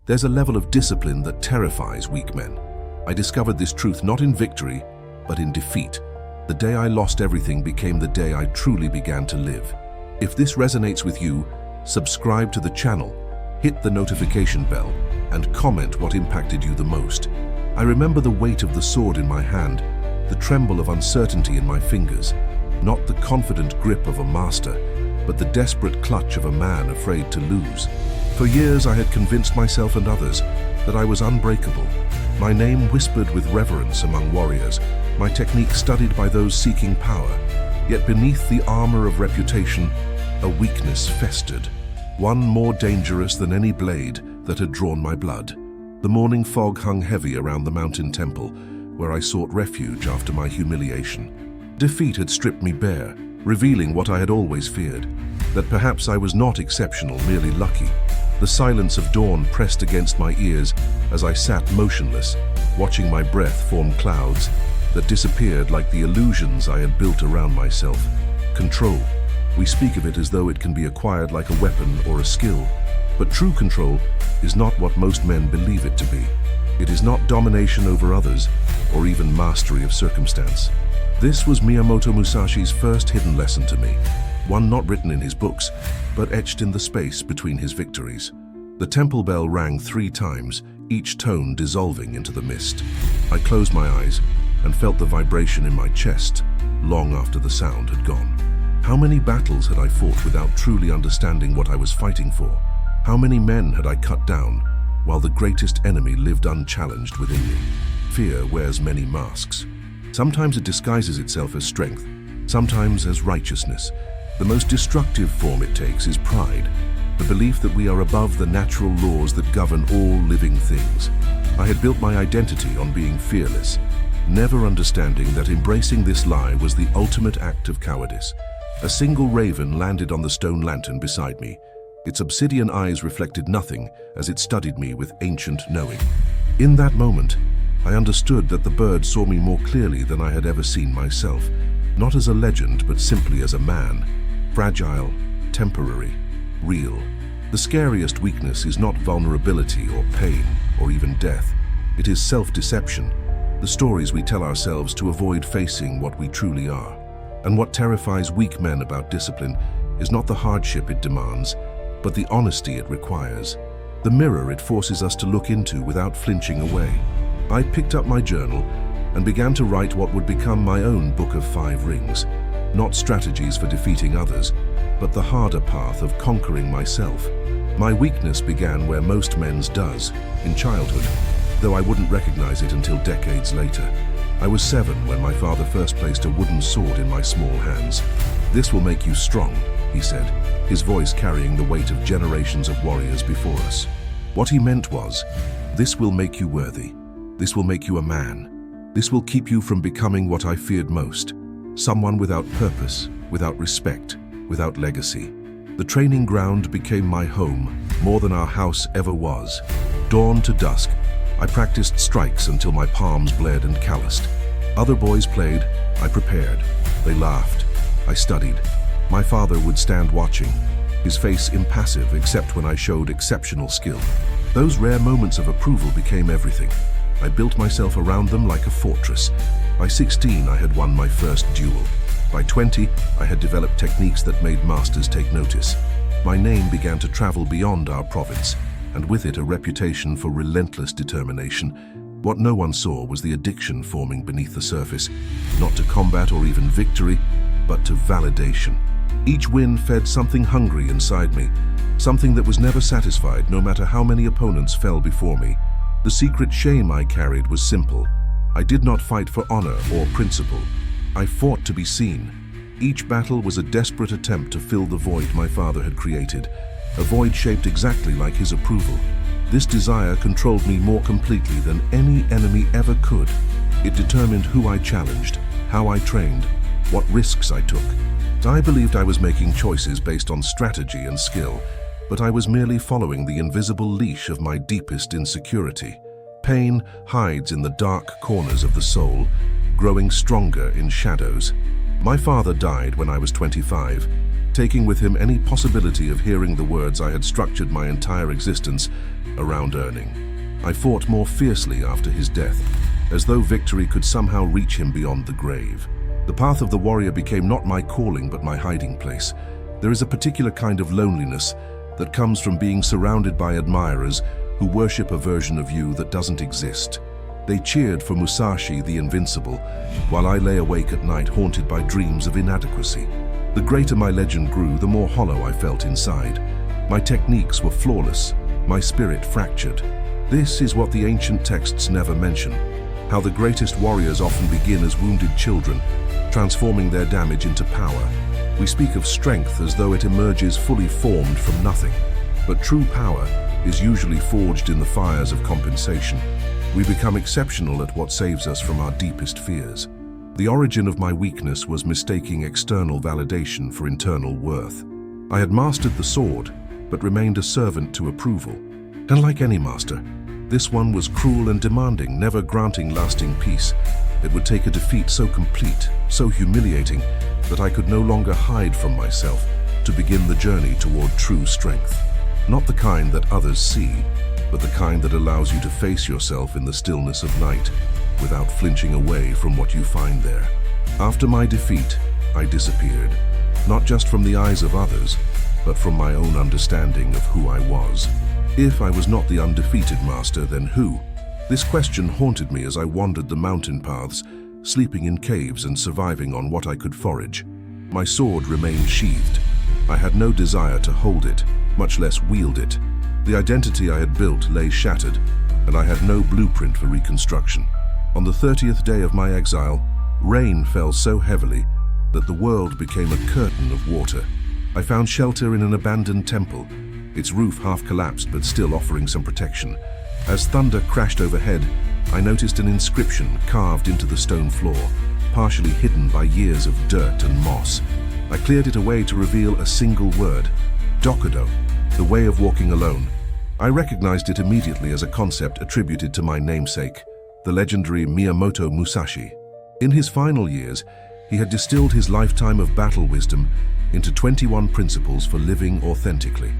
There's a level of discipline that terrifies weak men. I discovered this truth not in victory, but in defeat. The day I lost everything became the day I truly began to live. If this resonates with you, subscribe to the channel, hit the notification bell, and comment what impacted you the most. I remember the weight of the sword in my hand, the tremble of uncertainty in my fingers, not the confident grip of a master, but the desperate clutch of a man afraid to lose. For years I had convinced myself and others that I was unbreakable, my name whispered with reverence among warriors, my technique studied by those seeking power. Yet beneath the armor of reputation, a weakness festered, one more dangerous than any blade that had drawn my blood. The morning fog hung heavy around the mountain temple, where I sought refuge after my humiliation. Defeat had stripped me bare, revealing what I had always feared, that perhaps I was not exceptional, merely lucky. The silence of dawn pressed against my ears as I sat motionless, watching my breath form clouds that disappeared like the illusions I had built around myself. Control. We speak of it as though it can be acquired like a weapon or a skill, but true control is not what most men believe it to be. It is not domination over others, or even mastery of circumstance. This was Miyamoto Musashi's first hidden lesson to me, one not written in his books, but etched in the space between his victories. The temple bell rang 3 times, each tone dissolving into the mist. I closed my eyes and felt the vibration in my chest long after the sound had gone. How many battles had I fought without truly understanding what I was fighting for? How many men had I cut down, while the greatest enemy lived unchallenged within me? Fear wears many masks. Sometimes it disguises itself as strength, sometimes as righteousness. The most destructive form it takes is pride, the belief that we are above the natural laws that govern all living things. I had built my identity on being fearless, never understanding that embracing this lie was the ultimate act of cowardice. A single raven landed on the stone lantern beside me. Its obsidian eyes reflected nothing as it studied me with ancient knowing. In that moment, I understood that the bird saw me more clearly than I had ever seen myself, not as a legend, but simply as a man, fragile, temporary, real. The scariest weakness is not vulnerability or pain or even death. It is self-deception, the stories we tell ourselves to avoid facing what we truly are. And what terrifies weak men about discipline is not the hardship it demands, but the honesty it requires, the mirror it forces us to look into without flinching away. I picked up my journal and began to write what would become my own Book of 5 Rings, not strategies for defeating others, but the harder path of conquering myself. My weakness began where most men's does, in childhood, though I wouldn't recognize it until decades later. I was 7 when my father first placed a wooden sword in my small hands. "This will make you strong," he said, his voice carrying the weight of generations of warriors before us. What he meant was, "This will make you worthy. This will make you a man. This will keep you from becoming what I feared most, someone without purpose, without respect, without legacy." The training ground became my home, more than our house ever was. Dawn to dusk, I practiced strikes until my palms bled and calloused. Other boys played, I prepared. They laughed. I studied. My father would stand watching, his face impassive except when I showed exceptional skill. Those rare moments of approval became everything. I built myself around them like a fortress. By 16, I had won my first duel. By 20, I had developed techniques that made masters take notice. My name began to travel beyond our province, and with it a reputation for relentless determination. What no one saw was the addiction forming beneath the surface, not to combat or even victory, but to validation. Each win fed something hungry inside me, something that was never satisfied no matter how many opponents fell before me. The secret shame I carried was simple. I did not fight for honor or principle. I fought to be seen. Each battle was a desperate attempt to fill the void my father had created, a void shaped exactly like his approval. This desire controlled me more completely than any enemy ever could. It determined who I challenged, how I trained, what risks I took. I believed I was making choices based on strategy and skill, but I was merely following the invisible leash of my deepest insecurity. Pain hides in the dark corners of the soul, growing stronger in shadows. My father died when I was 25, taking with him any possibility of hearing the words I had structured my entire existence around earning. I fought more fiercely after his death, as though victory could somehow reach him beyond the grave. The path of the warrior became not my calling but my hiding place. There is a particular kind of loneliness that comes from being surrounded by admirers who worship a version of you that doesn't exist. They cheered for Musashi the Invincible, while I lay awake at night haunted by dreams of inadequacy. The greater my legend grew, the more hollow I felt inside. My techniques were flawless, my spirit fractured. This is what the ancient texts never mention, how the greatest warriors often begin as wounded children, transforming their damage into power. We speak of strength as though it emerges fully formed from nothing, but true power is usually forged in the fires of compensation. We become exceptional at what saves us from our deepest fears. The origin of my weakness was mistaking external validation for internal worth. I had mastered the sword, but remained a servant to approval. And like any master, this one was cruel and demanding, never granting lasting peace. It would take a defeat so complete, so humiliating, that I could no longer hide from myself to begin the journey toward true strength. Not the kind that others see, but the kind that allows you to face yourself in the stillness of night without flinching away from what you find there. After my defeat, I disappeared, not just from the eyes of others, but from my own understanding of who I was. If I was not the undefeated master, then who? This question haunted me as I wandered the mountain paths, sleeping in caves and surviving on what I could forage. My sword remained sheathed. I had no desire to hold it, much less wield it. The identity I had built lay shattered, and I had no blueprint for reconstruction. On the 30th day of my exile, rain fell so heavily that the world became a curtain of water. I found shelter in an abandoned temple, its roof half collapsed but still offering some protection. As thunder crashed overhead, I noticed an inscription carved into the stone floor, partially hidden by years of dirt and moss. I cleared it away to reveal a single word: Dokudo, the way of walking alone. I recognized it immediately as a concept attributed to my namesake, the legendary Miyamoto Musashi. In his final years, he had distilled his lifetime of battle wisdom into 21 principles for living authentically.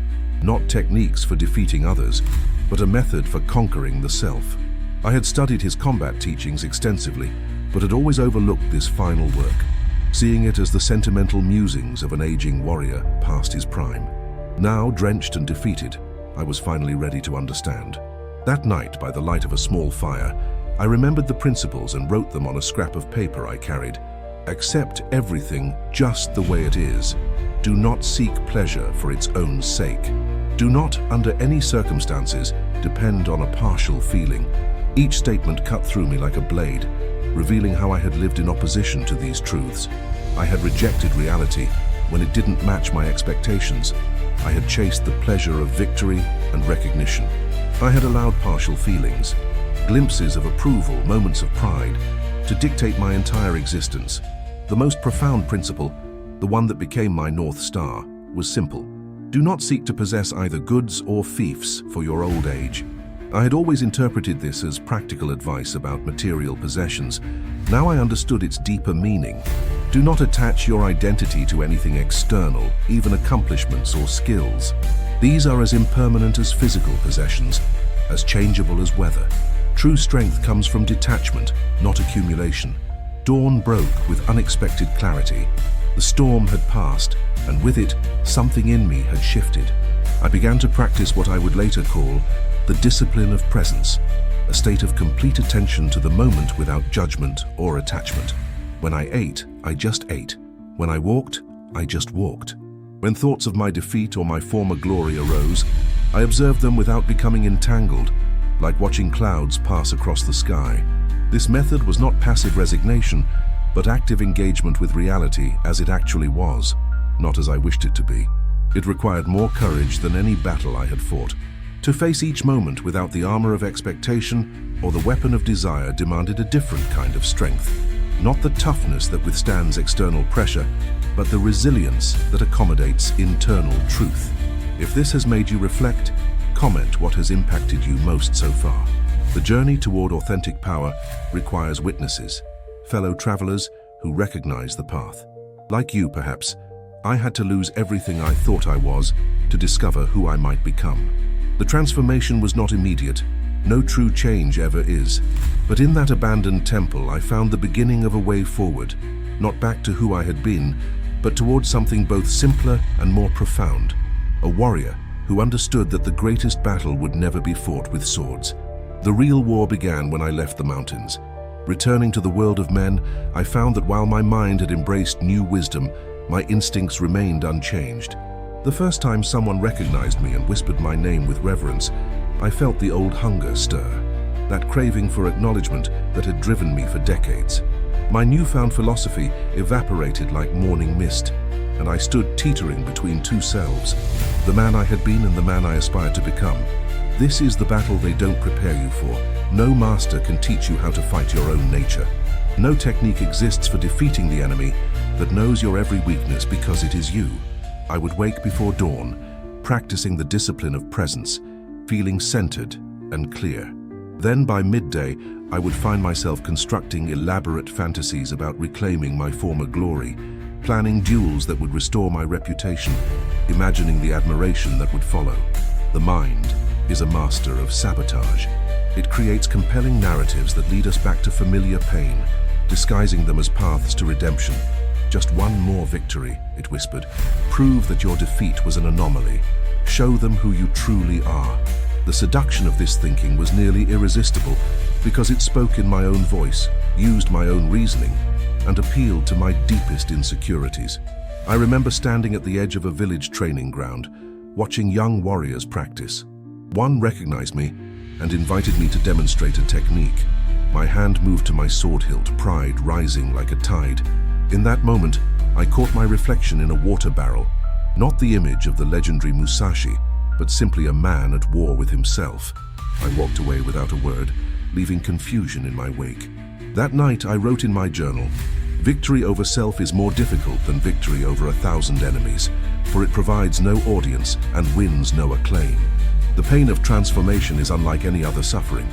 Not techniques for defeating others, but a method for conquering the self. I had studied his combat teachings extensively, but had always overlooked this final work, seeing it as the sentimental musings of an aging warrior past his prime. Now, drenched and defeated, I was finally ready to understand. That night, by the light of a small fire, I remembered the principles and wrote them on a scrap of paper I carried. Accept everything just the way it is. Do not seek pleasure for its own sake. Do not, under any circumstances, depend on a partial feeling. Each statement cut through me like a blade, revealing how I had lived in opposition to these truths. I had rejected reality when it didn't match my expectations. I had chased the pleasure of victory and recognition. I had allowed partial feelings, glimpses of approval, moments of pride, to dictate my entire existence. The most profound principle, the one that became my North Star, was simple. Do not seek to possess either goods or fiefs for your old age. I had always interpreted this as practical advice about material possessions. Now I understood its deeper meaning. Do not attach your identity to anything external, even accomplishments or skills. These are as impermanent as physical possessions, as changeable as weather. True strength comes from detachment, not accumulation. Dawn broke with unexpected clarity. The storm had passed, and with it, something in me had shifted. I began to practice what I would later call the discipline of presence, a state of complete attention to the moment without judgment or attachment. When I ate, I just ate. When I walked, I just walked. When thoughts of my defeat or my former glory arose, I observed them without becoming entangled, like watching clouds pass across the sky. This method was not passive resignation, but active engagement with reality as it actually was, not as I wished it to be. It required more courage than any battle I had fought. To face each moment without the armor of expectation or the weapon of desire demanded a different kind of strength. Not the toughness that withstands external pressure, but the resilience that accommodates internal truth. If this has made you reflect, comment what has impacted you most so far. The journey toward authentic power requires witnesses, fellow travelers who recognize the path. Like you, perhaps, I had to lose everything I thought I was to discover who I might become. The transformation was not immediate. No true change ever is. But in that abandoned temple, I found the beginning of a way forward, not back to who I had been, but towards something both simpler and more profound. A warrior who understood that the greatest battle would never be fought with swords. The real war began when I left the mountains. Returning to the world of men, I found that while my mind had embraced new wisdom, my instincts remained unchanged. The first time someone recognized me and whispered my name with reverence, I felt the old hunger stir, that craving for acknowledgement that had driven me for decades. My newfound philosophy evaporated like morning mist, and I stood teetering between two selves, the man I had been and the man I aspired to become. This is the battle they don't prepare you for. No master can teach you how to fight your own nature. No technique exists for defeating the enemy that knows your every weakness because it is you. I would wake before dawn, practicing the discipline of presence, feeling centered and clear. Then by midday, I would find myself constructing elaborate fantasies about reclaiming my former glory, planning duels that would restore my reputation, imagining the admiration that would follow. The mind is a master of sabotage. It creates compelling narratives that lead us back to familiar pain, disguising them as paths to redemption. Just one more victory, it whispered. Prove that your defeat was an anomaly. Show them who you truly are. The seduction of this thinking was nearly irresistible because it spoke in my own voice, used my own reasoning, and appealed to my deepest insecurities. I remember standing at the edge of a village training ground, watching young warriors practice. One recognized me and invited me to demonstrate a technique. My hand moved to my sword hilt, pride rising like a tide. In that moment, I caught my reflection in a water barrel, not the image of the legendary Musashi, but simply a man at war with himself. I walked away without a word, leaving confusion in my wake. That night, I wrote in my journal, "Victory over self is more difficult than victory over 1,000 enemies, for it provides no audience and wins no acclaim. The pain of transformation is unlike any other suffering.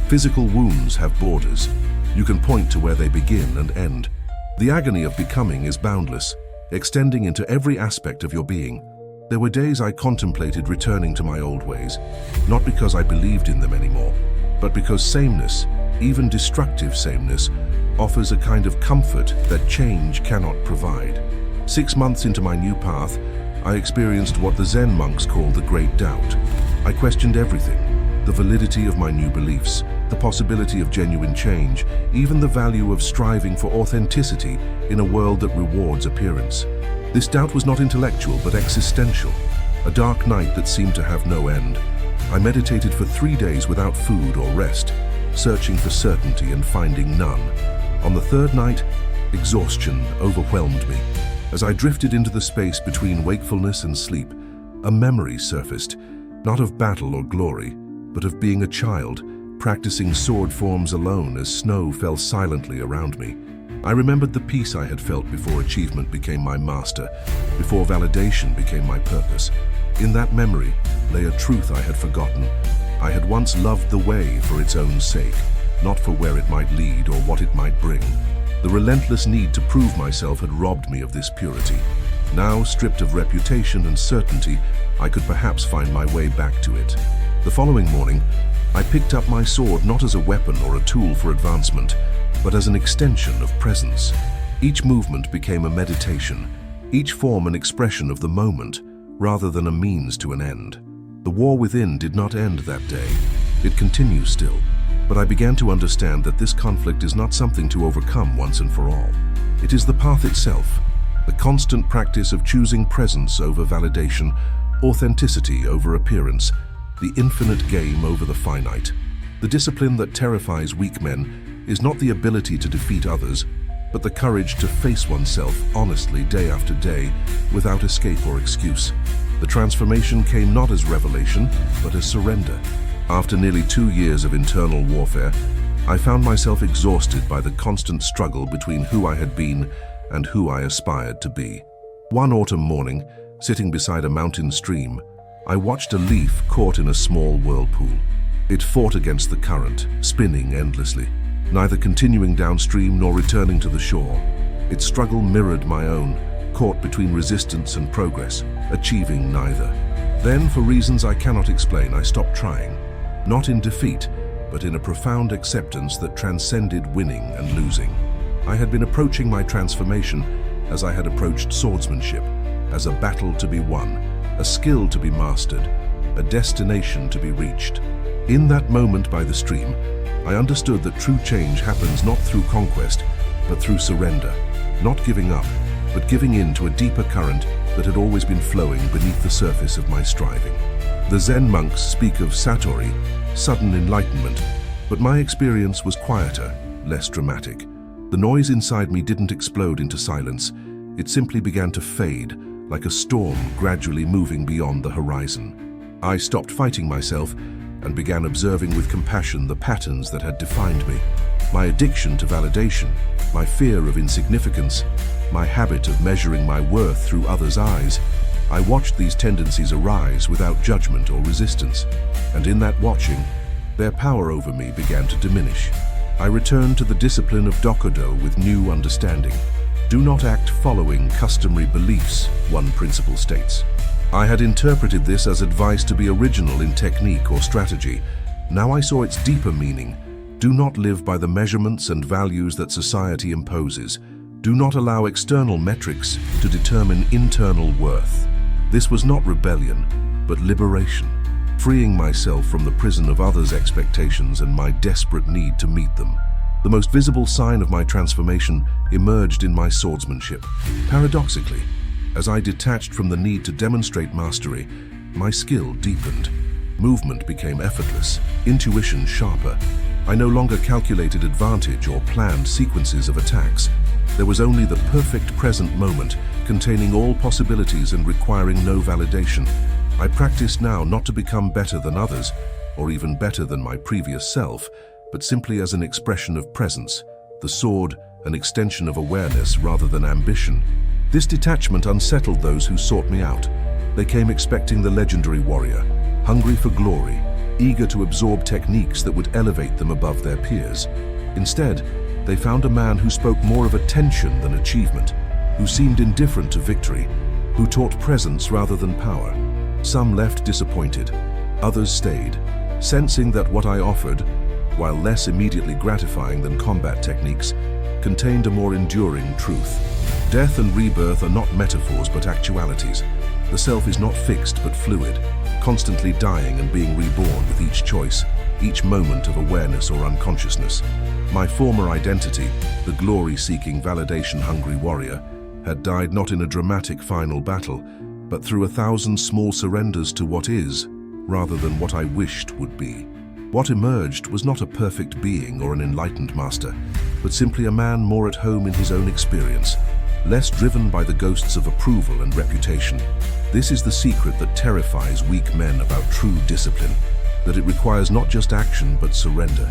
Physical wounds have borders. You can point to where they begin and end. The agony of becoming is boundless, extending into every aspect of your being." There were days I contemplated returning to my old ways, not because I believed in them anymore, but because sameness, even destructive sameness, offers a kind of comfort that change cannot provide. 6 months into my new path, I experienced what the Zen monks call the Great Doubt. I questioned everything: the validity of my new beliefs, the possibility of genuine change, even the value of striving for authenticity in a world that rewards appearance. This doubt was not intellectual but existential, a dark night that seemed to have no end. I meditated for 3 days without food or rest, searching for certainty and finding none. On the third night, exhaustion overwhelmed me. As I drifted into the space between wakefulness and sleep, a memory surfaced, not of battle or glory, but of being a child, practicing sword forms alone as snow fell silently around me. I remembered the peace I had felt before achievement became my master, before validation became my purpose. In that memory lay a truth I had forgotten. I had once loved the way for its own sake, not for where it might lead or what it might bring. The relentless need to prove myself had robbed me of this purity. Now, stripped of reputation and certainty, I could perhaps find my way back to it. The following morning, I picked up my sword not as a weapon or a tool for advancement, but as an extension of presence. Each movement became a meditation, each form an expression of the moment, rather than a means to an end. The war within did not end that day. It continues still, but I began to understand that this conflict is not something to overcome once and for all. It is the path itself, the constant practice of choosing presence over validation, authenticity over appearance, the infinite game over the finite. The discipline that terrifies weak men is not the ability to defeat others, but the courage to face oneself honestly day after day without escape or excuse. The transformation came not as revelation, but as surrender. After nearly 2 years of internal warfare, I found myself exhausted by the constant struggle between who I had been and who I aspired to be. One autumn morning, sitting beside a mountain stream, I watched a leaf caught in a small whirlpool. It fought against the current, spinning endlessly, neither continuing downstream nor returning to the shore. Its struggle mirrored my own, caught between resistance and progress, achieving neither. Then, for reasons I cannot explain, I stopped trying. Not in defeat, but in a profound acceptance that transcended winning and losing. I had been approaching my transformation as I had approached swordsmanship, as a battle to be won, a skill to be mastered, a destination to be reached. In that moment by the stream, I understood that true change happens not through conquest, but through surrender, not giving up, but giving in to a deeper current that had always been flowing beneath the surface of my striving. The Zen monks speak of satori, sudden enlightenment, but my experience was quieter, less dramatic. The noise inside me didn't explode into silence. It simply began to fade, like a storm gradually moving beyond the horizon. I stopped fighting myself and began observing with compassion the patterns that had defined me. My addiction to validation, my fear of insignificance, my habit of measuring my worth through others' eyes. I watched these tendencies arise without judgment or resistance, and in that watching, their power over me began to diminish. I returned to the discipline of Dokudo with new understanding. Do not act following customary beliefs, one principle states. I had interpreted this as advice to be original in technique or strategy. Now I saw its deeper meaning. Do not live by the measurements and values that society imposes. Do not allow external metrics to determine internal worth. This was not rebellion, but liberation, freeing myself from the prison of others' expectations and my desperate need to meet them. The most visible sign of my transformation emerged in my swordsmanship. Paradoxically, as I detached from the need to demonstrate mastery, my skill deepened. Movement became effortless, intuition sharper. I no longer calculated advantage or planned sequences of attacks. There was only the perfect present moment, containing all possibilities and requiring no validation. I practiced now not to become better than others, or even better than my previous self, but simply as an expression of presence, the sword an extension of awareness rather than ambition. This detachment unsettled those who sought me out. They came expecting the legendary warrior, hungry for glory, eager to absorb techniques that would elevate them above their peers. Instead, they found a man who spoke more of attention than achievement, who seemed indifferent to victory, who taught presence rather than power. Some left disappointed, others stayed, sensing that what I offered, while less immediately gratifying than combat techniques, contained a more enduring truth. Death and rebirth are not metaphors but actualities. The self is not fixed but fluid, constantly dying and being reborn with each choice, each moment of awareness or unconsciousness. My former identity, the glory-seeking, validation-hungry warrior, had died not in a dramatic final battle, but through 1,000 small surrenders to what is, rather than what I wished would be. What emerged was not a perfect being or an enlightened master, but simply a man more at home in his own experience, less driven by the ghosts of approval and reputation. This is the secret that terrifies weak men about true discipline, that it requires not just action but surrender,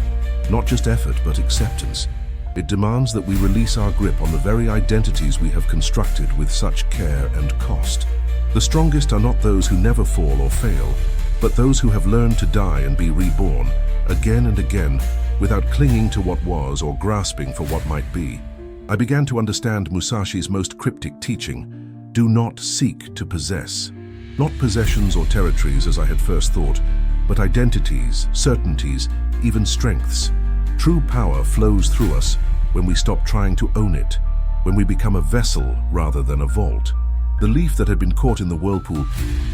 not just effort but acceptance. It demands that we release our grip on the very identities we have constructed with such care and cost. The strongest are not those who never fall or fail, but those who have learned to die and be reborn, again and again, without clinging to what was or grasping for what might be. I began to understand Musashi'S most cryptic teaching: do not seek to possess. Not possessions or territories as I had first thought, but identities, certainties, even strengths. True power flows through us when we stop trying to own it, when we become a vessel rather than a vault. The leaf that had been caught in the whirlpool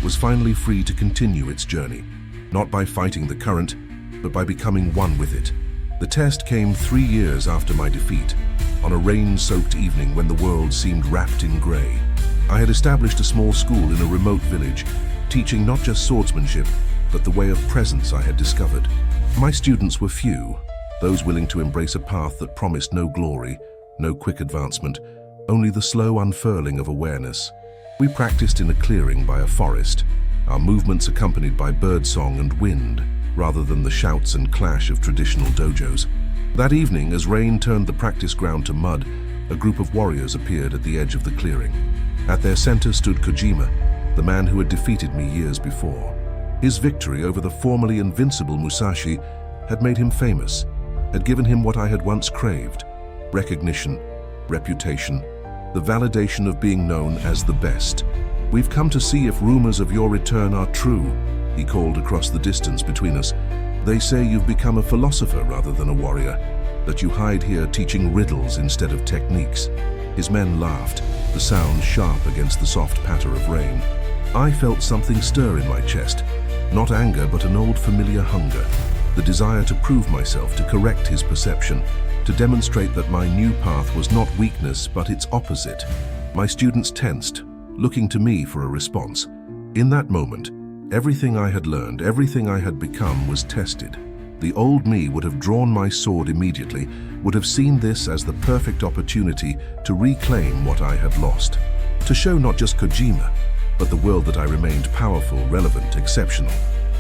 was finally free to continue its journey, not by fighting the current, but by becoming one with it. The test came 3 years after my defeat, on a rain-soaked evening when the world seemed wrapped in grey. I had established a small school in a remote village, teaching not just swordsmanship, but the way of presence I had discovered. My students were few, those willing to embrace a path that promised no glory, no quick advancement, only the slow unfurling of awareness. We practiced in a clearing by a forest, our movements accompanied by birdsong and wind, rather than the shouts and clash of traditional dojos. That evening, as rain turned the practice ground to mud, a group of warriors appeared at the edge of the clearing. At their center stood Kojima, the man who had defeated me years before. His victory over the formerly invincible Musashi had made him famous, had given him what I had once craved: recognition, reputation, the validation of being known as the best. "We've come to see if rumors of your return are true," he called across the distance between us. "They say you've become a philosopher rather than a warrior, that you hide here teaching riddles instead of techniques." His men laughed, the sound sharp against the soft patter of rain. I felt something stir in my chest, not anger but an old familiar hunger, the desire to prove myself, to correct his perception, to demonstrate that my new path was not weakness but its opposite. My students tensed, looking to me for a response. In that moment, everything I had learned, everything I had become was tested. The old me would have drawn my sword immediately, would have seen this as the perfect opportunity to reclaim what I had lost, to show not just Kojima, but the world that I remained powerful, relevant, exceptional.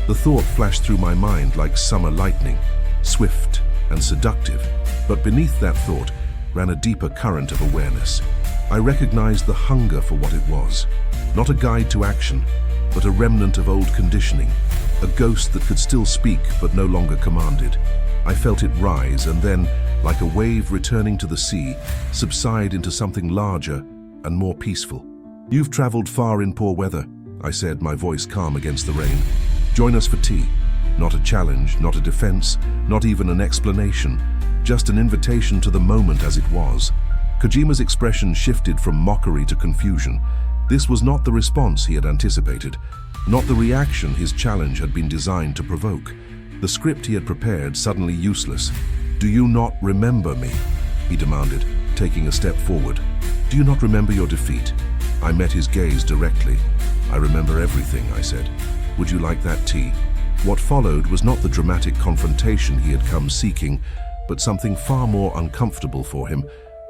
The thought flashed through my mind like summer lightning, swift and seductive, but beneath that thought ran a deeper current of awareness. I recognized the hunger for what it was, not a guide to action, but a remnant of old conditioning, a ghost that could still speak but no longer commanded. I felt it rise and then, like a wave returning to the sea, subside into something larger and more peaceful. "You've traveled far in poor weather," I said, my voice calm against the rain. "Join us for tea." Not a challenge, not a defense, not even an explanation, just an invitation to the moment as it was. Kojima's expression shifted from mockery to confusion. This was not the response he had anticipated, not the reaction his challenge had been designed to provoke. The script he had prepared suddenly useless. "Do you not remember me?" he demanded, taking a step forward. "Do you not remember your defeat?" I met his gaze directly. "I remember everything," I said. "Would you like that tea?" What followed was not the dramatic confrontation he had come seeking, but something far more uncomfortable for him,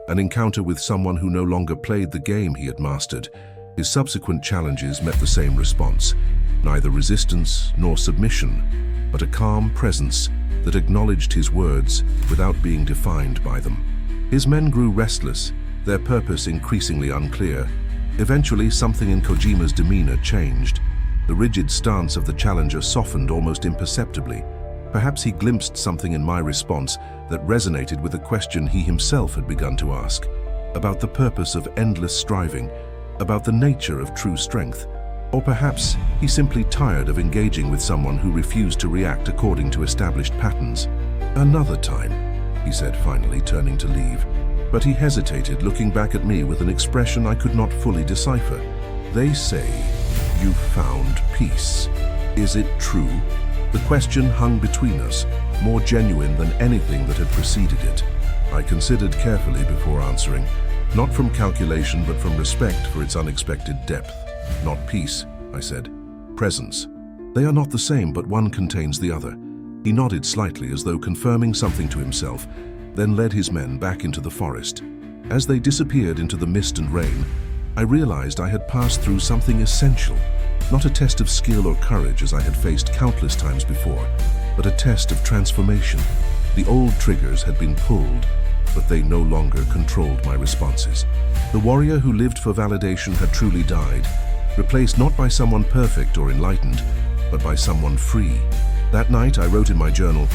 an encounter with someone who no longer played the game he had mastered. His subsequent challenges met the same response, neither resistance nor submission, but a calm presence that acknowledged his words without being defined by them. His men grew restless, their purpose increasingly unclear. Eventually, something in Kojima's demeanor changed. The rigid stance of the challenger softened almost imperceptibly. Perhaps he glimpsed something in my response that resonated with a question he himself had begun to ask, about the purpose of endless striving, about the nature of true strength. Or perhaps he simply tired of engaging with someone who refused to react according to established patterns. "Another time," he said, finally turning to leave. But he hesitated, looking back at me with an expression I could not fully decipher. "They say you've found peace. Is it true?" The question hung between us, more genuine than anything that had preceded it. I considered carefully before answering, not from calculation but from respect for its unexpected depth. "Not peace," I said. "Presence. They are not the same, but one contains the other." He nodded slightly as though confirming something to himself, then led his men back into the forest. As they disappeared into the mist and rain, I realized I had passed through something essential, not a test of skill or courage as I had faced countless times before, but a test of transformation. The old triggers had been pulled, but they no longer controlled my responses. The warrior who lived for validation had truly died, replaced not by someone perfect or enlightened, but by someone free. That night I wrote in my journal,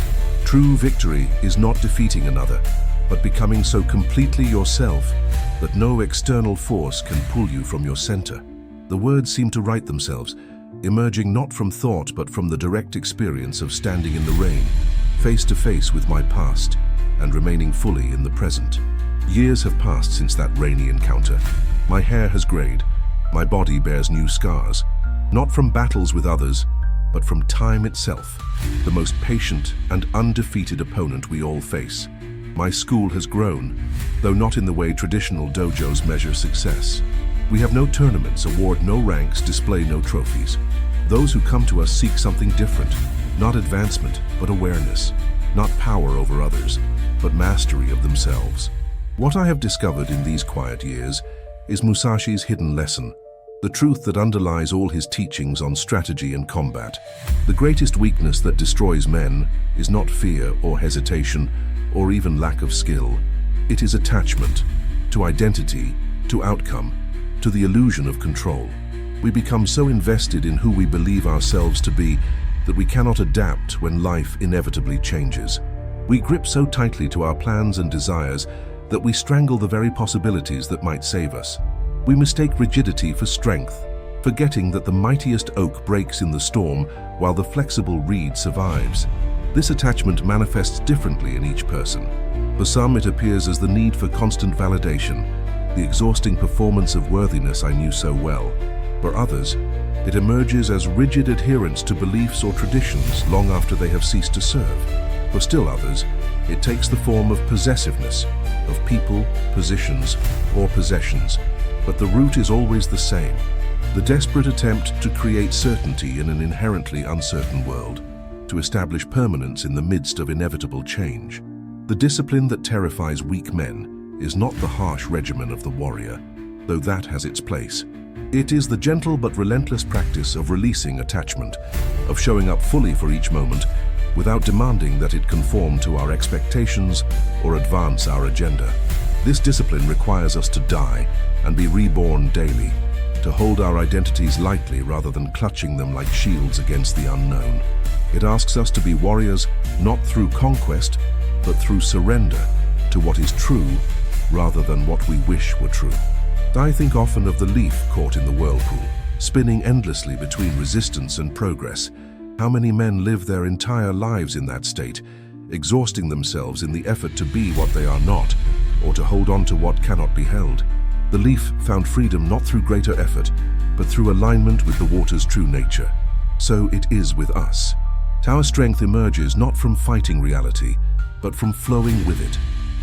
"True victory is not defeating another, but becoming so completely yourself that no external force can pull you from your center." The words seemed to write themselves, emerging not from thought but from the direct experience of standing in the rain, face to face with my past, and remaining fully in the present. Years have passed since that rainy encounter. My hair has grayed, my body bears new scars, not from battles with others, but from time itself, the most patient and undefeated opponent we all face. My school has grown, though not in the way traditional dojos measure success. We have no tournaments, award no ranks, display no trophies. Those who come to us seek something different, not advancement, but awareness, not power over others, but mastery of themselves. What I have discovered in these quiet years is Musashi's hidden lesson, the truth that underlies all his teachings on strategy and combat. The greatest weakness that destroys men is not fear or hesitation or even lack of skill. It is attachment to identity, to outcome, to the illusion of control. We become so invested in who we believe ourselves to be that we cannot adapt when life inevitably changes. We grip so tightly to our plans and desires that we strangle the very possibilities that might save us. We mistake rigidity for strength, forgetting that the mightiest oak breaks in the storm while the flexible reed survives. This attachment manifests differently in each person. For some, it appears as the need for constant validation, the exhausting performance of worthiness I knew so well. For others, it emerges as rigid adherence to beliefs or traditions long after they have ceased to serve. For still others, it takes the form of possessiveness, of people, positions, or possessions, but the root is always the same: the desperate attempt to create certainty in an inherently uncertain world, to establish permanence in the midst of inevitable change. The discipline that terrifies weak men is not the harsh regimen of the warrior, though that has its place. It is the gentle but relentless practice of releasing attachment, of showing up fully for each moment, without demanding that it conform to our expectations or advance our agenda. This discipline requires us to die and be reborn daily, to hold our identities lightly rather than clutching them like shields against the unknown. It asks us to be warriors not through conquest, but through surrender to what is true rather than what we wish were true. I think often of the leaf caught in the whirlpool, spinning endlessly between resistance and progress. How many men live their entire lives in that state, exhausting themselves in the effort to be what they are not, or to hold on to what cannot be held. The leaf found freedom not through greater effort, but through alignment with the water's true nature. So it is with us. Our strength emerges not from fighting reality, but from flowing with it,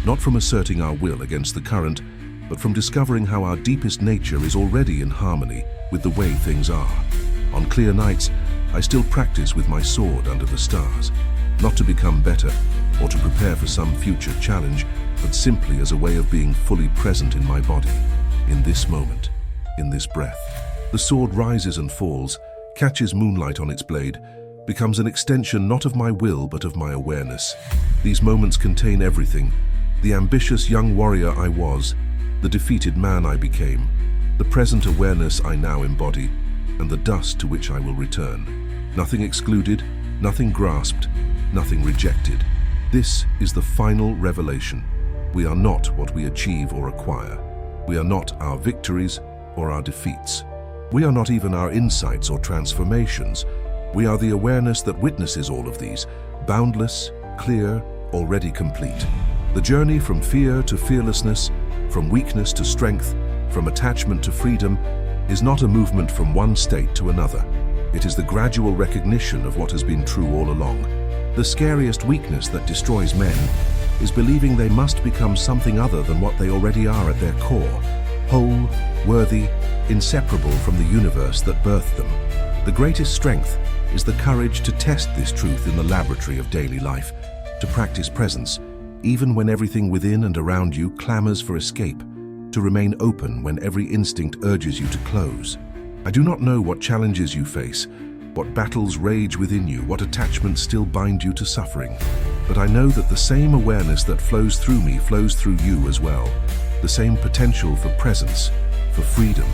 not from asserting our will against the current, but from discovering how our deepest nature is already in harmony with the way things are. On clear nights, I still practice with my sword under the stars, not to become better or to prepare for some future challenge, but simply as a way of being fully present in my body, in this moment, in this breath. The sword rises and falls, catches moonlight on its blade, becomes an extension not of my will but of my awareness. These moments contain everything: the ambitious young warrior I was, the defeated man I became, the present awareness I now embody, and the dust to which I will return. Nothing excluded, nothing grasped, nothing rejected. This is the final revelation. We are not what we achieve or acquire. We are not our victories or our defeats. We are not even our insights or transformations. We are the awareness that witnesses all of these, boundless, clear, already complete. The journey from fear to fearlessness, from weakness to strength, from attachment to freedom, is not a movement from one state to another. It is the gradual recognition of what has been true all along. The scariest weakness that destroys men is believing they must become something other than what they already are at their core, whole, worthy, inseparable from the universe that birthed them. The greatest strength is the courage to test this truth in the laboratory of daily life, to practice presence, even when everything within and around you clamors for escape, to remain open when every instinct urges you to close. I do not know what challenges you face, what battles rage within you, what attachments still bind you to suffering, but I know that the same awareness that flows through me flows through you as well. The same potential for presence, for freedom,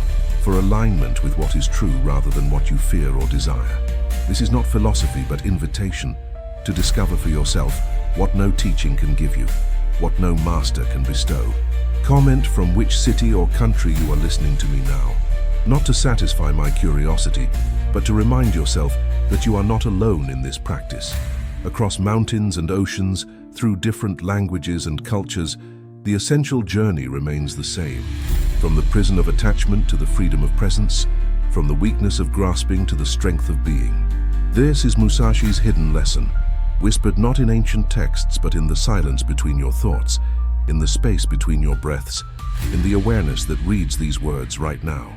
for alignment with what is true rather than what you fear or desire. This is not philosophy but invitation to discover for yourself what no teaching can give you, what no master can bestow. Comment from which city or country you are listening to me now. Not to satisfy my curiosity, but to remind yourself that you are not alone in this practice. Across mountains and oceans, through different languages and cultures, the essential journey remains the same. From the prison of attachment to the freedom of presence, from the weakness of grasping to the strength of being. This is Musashi'S hidden lesson, whispered not in ancient texts but in the silence between your thoughts, in the space between your breaths, in the awareness that reads these words right now.